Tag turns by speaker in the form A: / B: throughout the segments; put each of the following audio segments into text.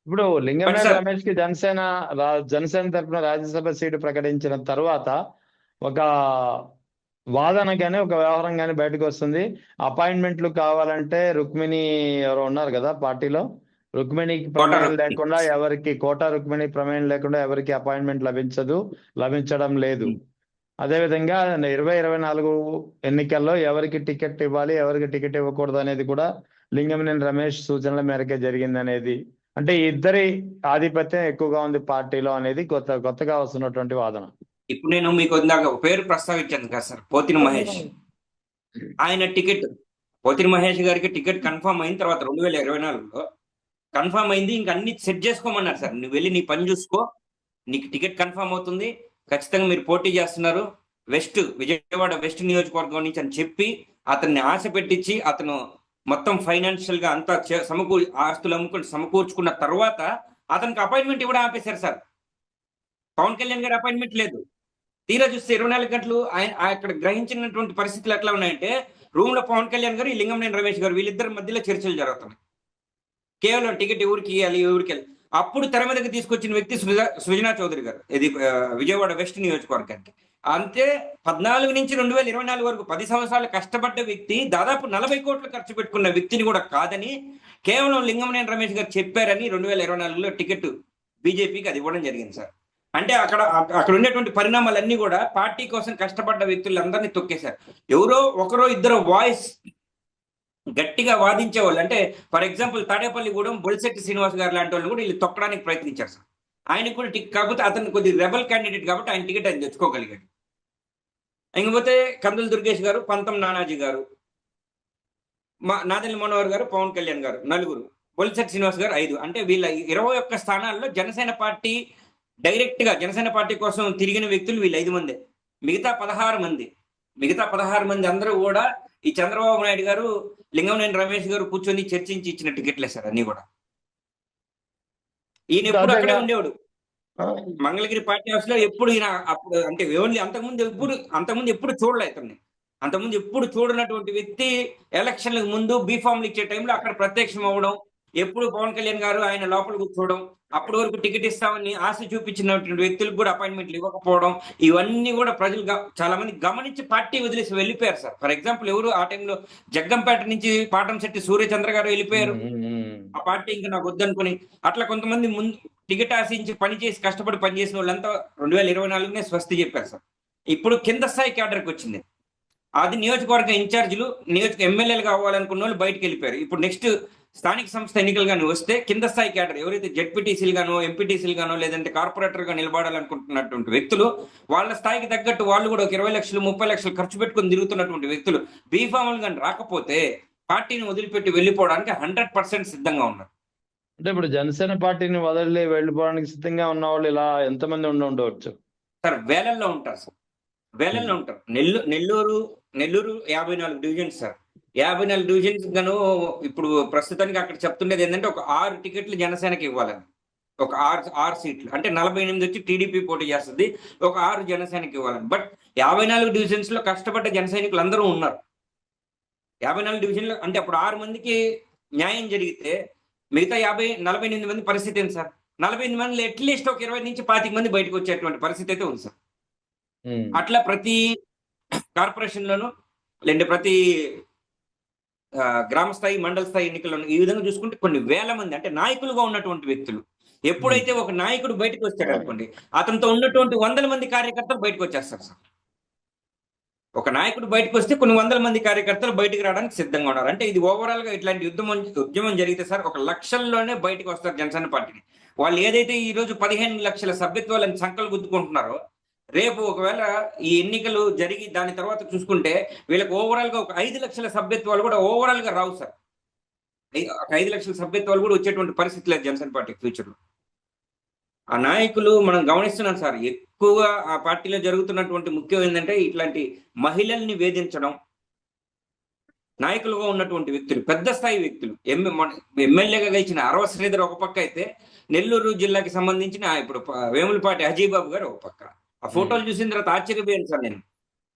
A: ఇప్పుడు
B: but
A: Lingamaneni
B: sir
A: Ramesh కి జనసేన తరఫున రాజ్యసభ సీటు ప్రకటించిన తర్వాత ఒక వాదన కానీ ఒక వ్యవహారం కానీ బయటకు వస్తుంది. అపాయింట్మెంట్లు కావాలంటే రుక్మిణి ఎవరో ఉన్నారు కదా పార్టీలో, రుక్మిణికి ప్రమేయం
B: కోటారు
A: లేకుండా ఎవరికి, రుక్మిణి ప్రమేయం లేకుండా ఎవరికి అపాయింట్మెంట్ లభించడం లేదు. అదేవిధంగా 2024 ఎన్నికల్లో ఎవరికి టికెట్ ఇవ్వాలి, ఎవరికి టికెట్ ఇవ్వకూడదు అనేది కూడా లింగంనేని రమేష్ సూచనల మేరకే జరిగింది అనేది, అంటే ఈ ఇద్దరి ఆధిపత్యం ఎక్కువగా ఉంది పార్టీలో అనేది కొత్తగా వస్తున్నటువంటి వాదన.
B: ఇప్పుడు నేను మీకు ఇందాక ఒక పేరు ప్రస్తావించాను కదా సార్, పోతిన మహేష్. ఆయన టికెట్, పోతిన మహేష్ గారికి టికెట్ కన్ఫర్మ్ అయిన తర్వాత 2024లో కన్ఫర్మ్ అయింది. ఇంక అన్ని సెట్ చేసుకోమన్నారు సార్. నువ్వు వెళ్ళి నీ పని చూసుకో, నీకు టికెట్ కన్ఫర్మ్ అవుతుంది, ఖచ్చితంగా మీరు పోటీ చేస్తున్నారు విజయవాడ వెస్ట్ నియోజకవర్గం నుంచి అని చెప్పి అతన్ని ఆశ పెట్టించి అతను మొత్తం ఫైనాన్షియల్ గా అంతా ఆస్తులు అమ్ముకుని సమకూర్చుకున్న తర్వాత అతనికి అపాయింట్మెంట్ ఇవ్వడం ఆపేశారు సార్. పవన్ కళ్యాణ్ గారి అపాయింట్మెంట్ లేదు. తీరా చూస్తే 24 గంటలు ఆయన అక్కడ గ్రహించినటువంటి పరిస్థితులు ఎట్లా ఉన్నాయంటే, రూమ్ లో పవన్ కళ్యాణ్ గారు, ఈ లింగంనేని రమేష్ గారు, వీళ్ళిద్దరి మధ్యలో చర్చలు జరుగుతున్నాయి. కేవలం టికెట్ ఎవరికి ఇవ్వాలి, ఎవరికి వెళ్ళాలి. అప్పుడు తెర మీదకి తీసుకొచ్చిన వ్యక్తి సృజనా చౌదరి గారు, ఇది విజయవాడ వెస్ట్ నియోజకవర్గానికి. అంతే 14 నుంచి 2024 వరకు 10 సంవత్సరాలు కష్టపడ్డ వ్యక్తి, దాదాపు 40 కోట్లు ఖర్చు పెట్టుకున్న వ్యక్తిని కూడా కాదని కేవలం లింగంనేని రమేష్ గారు చెప్పారని 2024లో టికెట్ బీజేపీకి అది ఇవ్వడం జరిగింది సార్. అంటే అక్కడ ఉండేటువంటి పరిణామాలన్నీ కూడా పార్టీ కోసం కష్టపడ్డ వ్యక్తులందరినీ తొక్కేశారు. ఎవరో ఒకరో ఇద్దరు వాయిస్ గట్టిగా వాదించే వాళ్ళు, అంటే ఫర్ ఎగ్జాంపుల్ తాడేపల్లిగూడెం బొలిశెట్టి శ్రీనివాస్ గారు లాంటి వాళ్ళు కూడా వీళ్ళు తొక్కడానికి ప్రయత్నించారు సార్. ఆయనకు కూడా కాకపోతే అతను కొద్ది రెబల్ క్యాండిడేట్ కాబట్టి ఆయన టికెట్ ఆయన తెచ్చుకోగలిగాడు. ఇంకపోతే కందుల దుర్గేష్ గారు, పంతం నానాజీ గారు, నాదెండ్ల మనోహర్ గారు, పవన్ కళ్యాణ్ గారు, నలుగురు, బొలిశెట్టి శ్రీనివాస్ గారు 5. అంటే వీళ్ళ 21 స్థానాల్లో జనసేన పార్టీ డైరెక్ట్ గా జనసేన పార్టీ కోసం తిరిగిన వ్యక్తులు వీళ్ళు 5 మందే. మిగతా 16 మంది అందరూ కూడా ఈ చంద్రబాబు నాయుడు గారు, లింగంనేని రమేష్ గారు కూర్చొని చర్చించి ఇచ్చిన టికెట్లే సార్ అన్ని కూడా. ఈయన ఎప్పుడు అక్కడే ఉండేవాడు, మంగళగిరి పార్టీ హౌస్ లో. ఎప్పుడు ఈయన అప్పుడు అంటే ఓన్లీ అంతకుముందు ఎప్పుడు చూడలే ఇతన్ని. అంతకుముందు ఎప్పుడు చూడనటువంటి వ్యక్తి ఎలక్షన్లకు ముందు బీఫామ్లు ఇచ్చే టైంలో అక్కడ ప్రత్యక్షం అవ్వడం, ఎప్పుడు పవన్ కళ్యాణ్ గారు ఆయన లోపల కూర్చోవడం, అప్పటి వరకు టికెట్ ఇస్తామని ఆశ చూపించినటువంటి వ్యక్తులకు కూడా అపాయింట్మెంట్లు ఇవ్వకపోవడం, ఇవన్నీ కూడా ప్రజలు చాలా మంది గమనించి పార్టీ వదిలేసి వెళ్ళిపోయారు సార్. ఫర్ ఎగ్జాంపుల్ ఎవరు ఆ టైంలో జగ్గంపేట నుంచి పాటంశెట్టి సూర్యచంద్ర గారు వెళ్ళిపోయారు ఆ పార్టీ ఇంకా నాకు వద్దనుకుని. అట్లా కొంతమంది ముందు టికెట్ ఆశించి పనిచేసి కష్టపడి పనిచేసిన వాళ్ళంతా 2024నే స్వస్తి చెప్పారు సార్. ఇప్పుడు కింద స్థాయి క్యాడర్కి వచ్చింది. అది నియోజకవర్గ ఇన్ఛార్జీలు, ఎమ్మెల్యేలు కావాలనుకున్న వాళ్ళు బయటకు వెళ్ళిపోయారు. ఇప్పుడు నెక్స్ట్ స్థానిక సంస్థ ఎన్నికలు కానీ వస్తే కింద స్థాయి క్యాడర్ ఎవరైతే జెడ్పీటీసీలు గానో, ఎంపీటీసీలు గానో, లేదంటే కార్పొరేటర్ గా నిలబడాలనుకుంటున్నటువంటి వ్యక్తులు, వాళ్ళ స్థాయికి తగ్గట్టు వాళ్ళు కూడా ఒక 20 లక్షలు 30 లక్షలు ఖర్చు పెట్టుకుని తిరుగుతున్నటువంటి వ్యక్తులు బీఫామ్లు కానీ రాకపోతే పార్టీని వదిలిపెట్టి వెళ్ళిపోవడానికి 100% సిద్ధంగా ఉన్నారు.
A: అంటే ఇప్పుడు జనసేన పార్టీని వదిలి వెళ్ళిపోవడానికి సిద్ధంగా ఉన్న వాళ్ళు ఇలా ఎంతమంది ఉండవచ్చు
B: సార్? వేలల్లో ఉంటారు సార్, వేలల్లో ఉంటారు. Nellore 54 divisions sir. 54 డివిజన్స్ గాను ఇప్పుడు ప్రస్తుతానికి అక్కడ చెప్తుండేది ఏంటంటే ఒక 6 టికెట్లు జనసేనకి ఇవ్వాలని. ఒక 6 సీట్లు అంటే 48 వచ్చి టీడీపీ పోటీ చేస్తుంది, ఒక 6 జనసేనకి ఇవ్వాలని. బట్ 54 డివిజన్స్ లో కష్టపడ్డ జన సైనికులు అందరూ ఉన్నారు. 54 డివిజన్లు అంటే అప్పుడు 6 మందికి న్యాయం జరిగితే మిగతా 48 మంది పరిస్థితి ఏంటి సార్? 48 మందిలో అట్లీస్ట్ ఒక 20 నుంచి 25 మంది బయటకు వచ్చేటువంటి పరిస్థితి అయితే ఉంది సార్. అట్లా ప్రతి కార్పొరేషన్ లోను, లేదంటే ప్రతి గ్రామ స్థాయి, మండల స్థాయి ఎన్నికల్లోనూ ఈ విధంగా చూసుకుంటే కొన్ని వేల మంది అంటే నాయకులుగా ఉన్నటువంటి వ్యక్తులు, ఎప్పుడైతే ఒక నాయకుడు బయటకు వచ్చాడు అనుకోండి, అతనితో ఉన్నటువంటి 100 మంది కార్యకర్తలు బయటకు వచ్చేస్తారు సార్. ఒక నాయకుడు బయటకు వస్తే కొన్ని 100 మంది కార్యకర్తలు బయటకు రావడానికి సిద్ధంగా ఉన్నారు. అంటే ఇది ఓవరాల్ గా ఇట్లాంటి ఉద్యమం జరిగితే సార్ ఒక లక్షల్లోనే బయటకు వస్తారు జనసేన పార్టీని. వాళ్ళు ఏదైతే ఈ రోజు 15 లక్షల సభ్యత్వాలను సంకలు గుద్దుకుంటున్నారో, రేపు ఒకవేళ ఈ ఎన్నికలు జరిగి దాని తర్వాత చూసుకుంటే వీళ్ళకి ఓవరాల్ గా ఒక 5 లక్షల సభ్యత్వాలు కూడా ఓవరాల్ గా రావు సార్. 5 లక్షల సభ్యత్వాలు కూడా వచ్చేటువంటి పరిస్థితి లేదు జనసేన పార్టీ ఫ్యూచర్ లో. ఆ నాయకులు మనం గమనిస్తున్నాం సార్, ఎక్కువగా ఆ పార్టీలో జరుగుతున్నటువంటి ముఖ్యం ఏంటంటే ఇట్లాంటి మహిళల్ని వేధించడం. నాయకులుగా ఉన్నటువంటి వ్యక్తులు, పెద్ద స్థాయి వ్యక్తులు, ఎమ్మెల్యేగా గెలిచిన అరవ శ్రీధర్ ఒక పక్క అయితే, నెల్లూరు జిల్లాకి సంబంధించిన ఇప్పుడు వేములపాటి అజయబాబు గారు ఒక పక్క. ఆ ఫోటోలు చూసిన తర్వాత ఆశ్చర్యపోయాను సార్ నేను.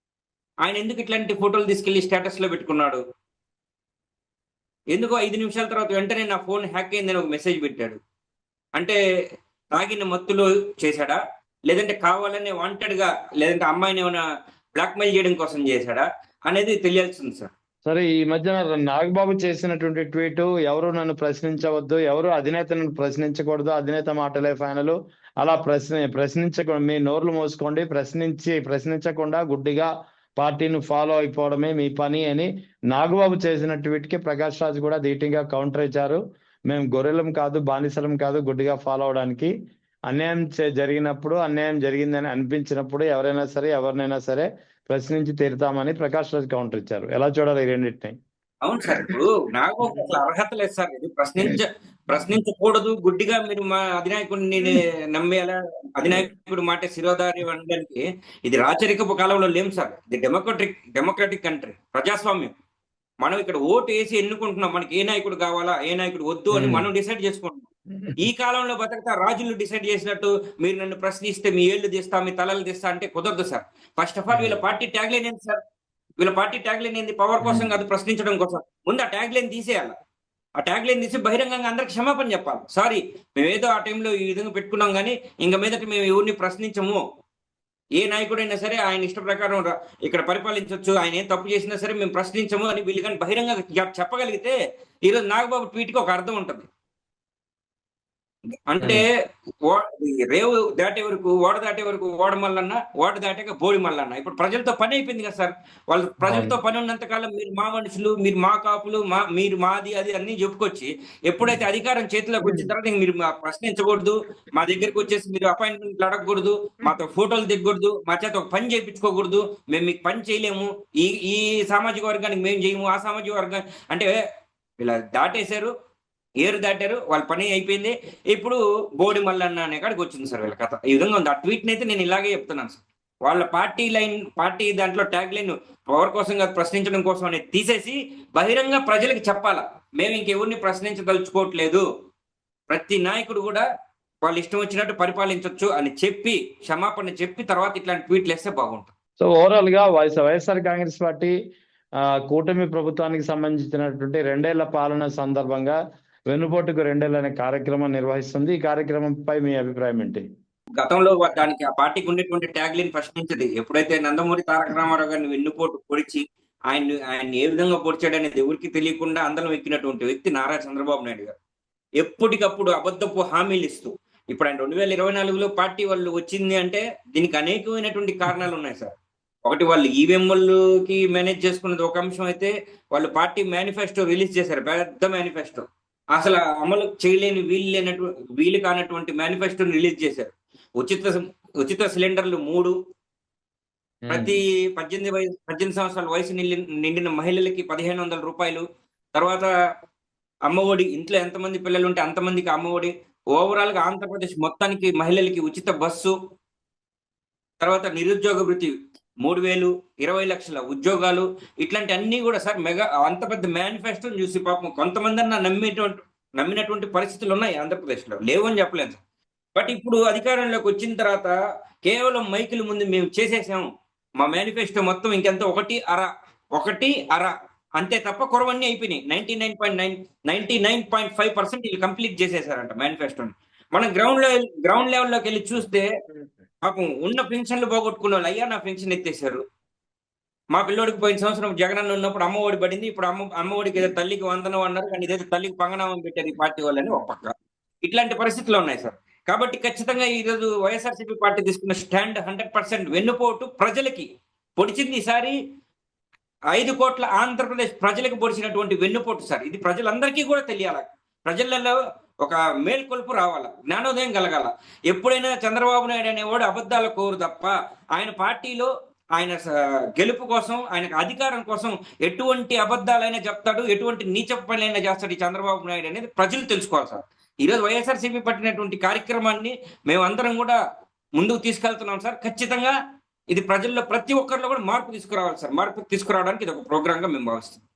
B: ఆయన ఎందుకు ఇట్లాంటి ఫోటోలు తీసుకెళ్లి స్టేటస్ లో పెట్టుకున్నాడు? ఎందుకో 5 నిమిషాల తర్వాత వెంటనే నా ఫోన్ హ్యాక్ అయిందని ఒక మెసేజ్ పెట్టాడు. అంటే తాగిన మత్తులో చేశాడా, లేదంటే కావాలని వాంటెడ్ గా, లేదంటే అమ్మాయిని ఏమైనా బ్లాక్మెయిల్ చేయడం కోసం చేశాడా అనేది తెలియాల్సింది సార్.
A: సరే, ఈ మధ్యన నాగబాబు చేసినటువంటి ట్వీట్, ఎవరు నన్ను ప్రశ్నించవద్దు, ఎవరు అధినేతను ప్రశ్నించకూడదు, అధినేత మాటలే ఫైనల్, అలా ప్రశ్నించకుండా మీ నోర్లు మూసుకోండి, ప్రశ్నించకుండా గుడ్డిగా పార్టీని ఫాలో అయిపోవడమే మీ పని అని నాగబాబు చేసిన ట్వీట్ కి ప్రకాష్ రాజ్ కూడా ధీటుగా కౌంటర్ ఇచ్చారు. మేము గొర్రెలం కాదు, బానిసలం కాదు గుడ్డిగా ఫాలో అవడానికి. అన్యాయం జరిగినప్పుడు, అన్యాయం జరిగిందని అనిపించినప్పుడు ఎవరినైనా సరే ప్రశ్నించి తీరుతామని ప్రకాష్ రాజ్ కౌంటర్ ఇచ్చారు. ఎలా చూడాలి ఈ రెండింటిని?
B: అవును సార్, ఇప్పుడు నాగబాబుకి అసలు అర్హత లేదు సార్. ఇది ప్రశ్నించకూడదు, గుడ్డిగా మీరు మా అధినాయకుడిని నమ్మేలా, అధినాయకుడు మాట శిరోధారి అనడానికి ఇది రాచరికపు కాలంలో లేం సార్. ఇది డెమోక్రటిక్ కంట్రీ, ప్రజాస్వామ్యం. మనం ఇక్కడ ఓటు వేసి ఎన్నుకుంటున్నాం, మనకి ఏ నాయకుడు కావాలా, ఏ నాయకుడు వద్దు అని మనం డిసైడ్ చేసుకుంటున్నాం. ఈ కాలంలో బతకతా రాజులు డిసైడ్ చేసినట్టు మీరు నన్ను ప్రశ్నిస్తే మీ ఏళ్ళు తీస్తా, మీ తలలు తీస్తా అంటే కుదరదు సార్. ఫస్ట్ ఆఫ్ ఆల్ వీళ్ళ పార్టీ ట్యాగ్ లైన్ ఏంటి సార్? వీళ్ళ పార్టీ ట్యాగ్ లైన్ ఏంది? పవర్ కోసం కాదు, ప్రశ్నించడం కోసం. ముందు ఆ ట్యాగ్ లైన్ తీసేయాలి. ఆ ట్యాగ్ లైన్ తీసి బహిరంగంగా అందరికి క్షమాపణ చెప్పాలి. సారీ, మేమేదో ఆ టైంలో ఈ విధంగా పెట్టుకున్నాం, కానీ ఇంక మీదట మేము ఎవరిని ప్రశ్నించము. ఏ నాయకుడైనా సరే ఆయన ఇష్ట ప్రకారం ఇక్కడ పరిపాలించవచ్చు, ఆయన ఏం తప్పు చేసినా సరే మేము ప్రశ్నించము అని వీళ్ళు కానీ బహిరంగంగా చెప్పగలిగితే ఈరోజు నాగబాబు ట్వీట్కి ఒక అర్థం ఉంటుంది. అంటే రేవు దాటే వరకు ఓడ దాటే వరకు ఓడ మల్లన్న, ఓడ దాటాక బోడి మల్లన్న. ఇప్పుడు ప్రజలతో పని అయిపోయింది కదా సార్. వాళ్ళు ప్రజలతో పని ఉన్నంత కాలం మీరు మా మనుషులు, మీరు మా కాపులు, మీరు మాది అది అన్ని చెప్పుకొచ్చి, ఎప్పుడైతే అధికారం చేతిలోకి వచ్చిన తర్వాత మీరు ప్రశ్నించకూడదు, మా దగ్గరికి వచ్చేసి మీరు అపాయింట్మెంట్లు అడగకూడదు, మాతో ఫోటోలు దిగకూడదు, మా చేత ఒక పని చేయించుకోకూడదు, మేము మీకు పని చేయలేము, ఈ సామాజిక వర్గానికి మేము చేయము, ఆ సామాజిక వర్గానికి అంటే ఇలా దాటేశారు, ఏరు దాటారు, వాళ్ళ పని అయిపోయింది. ఇప్పుడు బోడి మల్లన్న అనే కాడికి వచ్చింది సార్ వీళ్ళ కథ. ఈ విధంగా ఉంది. ఆ ట్వీట్ అయితే నేను ఇలాగే చెప్తున్నాను సార్. వాళ్ళ పార్టీ దాంట్లో ట్యాగ్ లైన్ పవర్ కోసం కాదు, ప్రశ్నించడం కోసం అనేది తీసేసి బహిరంగ ప్రజలకు చెప్పాలా, మేము ఇంకెవరిని ప్రశ్నించదలుచుకోవట్లేదు, ప్రతి నాయకుడు కూడా వాళ్ళు ఇష్టం వచ్చినట్టు పరిపాలించవచ్చు అని చెప్పి క్షమాపణ చెప్పి తర్వాత ఇట్లాంటి ట్వీట్లు వేస్తే బాగుంటుంది.
A: సో ఓవరాల్ గా వైఎస్ఆర్ కాంగ్రెస్ పార్టీ కూటమి ప్రభుత్వానికి సంబంధించినటువంటి 2 ఏళ్ల పాలన సందర్భంగా వెన్నుపోటుకు 2 ఏళ్ళు అనే కార్యక్రమం నిర్వహిస్తుంది. ఈ కార్యక్రమంపై మీ అభిప్రాయం ఏంటి?
B: గతంలో దానికి ఆ పార్టీకి ఉండేటువంటి ట్యాగ్ లైన్ ప్రశ్నించది. ఎప్పుడైతే నందమూరి తారక రామారావు గారిని వెన్నుపోటు పొడిచి ఆయన ఏ విధంగా పొడిచాడు అనేది ఎవరికి తెలియకుండా అందరం ఎక్కినటువంటి వ్యక్తి నారా చంద్రబాబు నాయుడు గారు. ఎప్పటికప్పుడు అబద్ధపు హామీలు ఇస్తూ, ఇప్పుడు ఆయన 2024లో పార్టీ వాళ్ళు వచ్చింది అంటే దీనికి అనేకమైనటువంటి కారణాలు ఉన్నాయి సార్. ఒకటి, వాళ్ళు ఈవీఎంలకి మేనేజ్ చేసుకున్నది ఒక అంశం అయితే, వాళ్ళు పార్టీ మేనిఫెస్టో రిలీజ్ చేశారు, పెద్ద మేనిఫెస్టో. అసలు అమలు చేయలేని వీలు కానటువంటి మేనిఫెస్టోని రిలీజ్ చేశారు. ఉచిత సిలిండర్లు 3, ప్రతి 18 సంవత్సరాల వయసు నిండిన మహిళలకి 1500 రూపాయలు. తర్వాత అమ్మఒడి, ఇంట్లో ఎంతమంది పిల్లలు ఉంటే అంతమందికి అమ్మఒడి. ఓవరాల్ గా ఆంధ్రప్రదేశ్ మొత్తానికి మహిళలకి ఉచిత బస్సు. తర్వాత నిరుద్యోగ వృత్తి 3000, 20 లక్షల ఉద్యోగాలు. ఇట్లాంటి అన్ని కూడా సార్ మెగా అంత పెద్ద మేనిఫెస్టోని చూసి పాపం కొంతమంది నమ్మినటువంటి పరిస్థితులు ఉన్నాయి ఆంధ్రప్రదేశ్లో, లేవు అని చెప్పలేదు సార్. బట్ ఇప్పుడు అధికారంలోకి వచ్చిన తర్వాత కేవలం మైకుల ముందు మేము చేసేసాం, మా మేనిఫెస్టో మొత్తం ఇంకెంత 1.5 అంతే తప్ప కొరవన్నీ అయిపోయినాయి. 99.5% వీళ్ళు కంప్లీట్ చేసేసారంట మేనిఫెస్టోని. మనం గ్రౌండ్ లెవెల్లోకి వెళ్ళి చూస్తే పాపం ఉన్న పెన్షన్లు పోగొట్టుకున్న వాళ్ళు, అయ్యా నా పెన్షన్ ఎత్తేసారు, మా పిల్లోడికి పోయిన సంవత్సరం జగనన్న ఉన్నప్పుడు అమ్మ ఒడి పడింది, ఇప్పుడు అమ్మ ఒడికి ఏదో తల్లికి వందనం అన్నారు, కానీ ఇదైతే తల్లికి పంగనామం పెట్టారు ఈ పార్టీ వాళ్ళని ఒక పక్క. ఇట్లాంటి పరిస్థితులు ఉన్నాయి సార్. కాబట్టి ఖచ్చితంగా ఈరోజు వైఎస్ఆర్సీపీ పార్టీ తీసుకున్న స్టాండ్ 100% వెన్నుపోటు ప్రజలకి పొడిచింది. ఈసారి 5 కోట్ల ఆంధ్రప్రదేశ్ ప్రజలకు పొడిచినటువంటి వెన్నుపోటు సార్. ఇది ప్రజలందరికీ కూడా తెలియాలి, ప్రజలలో ఒక మేల్కొల్పు రావాల, జ్ఞానోదయం కలగాల. ఎప్పుడైనా చంద్రబాబు నాయుడు అనేవాడు అబద్ధాల కోరు తప్ప ఆయన పార్టీలో ఆయన గెలుపు కోసం, ఆయనకు అధికారం కోసం ఎటువంటి అబద్ధాలైనా చెప్తాడు, ఎటువంటి నీచ పనులైనా చేస్తాడు ఈ చంద్రబాబు నాయుడు అనేది ప్రజలు తెలుసుకోవాలి సార్. ఈరోజు వైఎస్ఆర్సీపీ పట్టినటువంటి కార్యక్రమాన్ని మేమందరం కూడా ముందుకు తీసుకెళ్తున్నాం సార్. ఖచ్చితంగా ఇది ప్రజల్లో ప్రతి ఒక్కరిలో కూడా మార్పు తీసుకురావాలి సార్. మార్పు తీసుకురావడానికి ఇది ఒక ప్రోగ్రామ్ గా మేము భావిస్తున్నాం.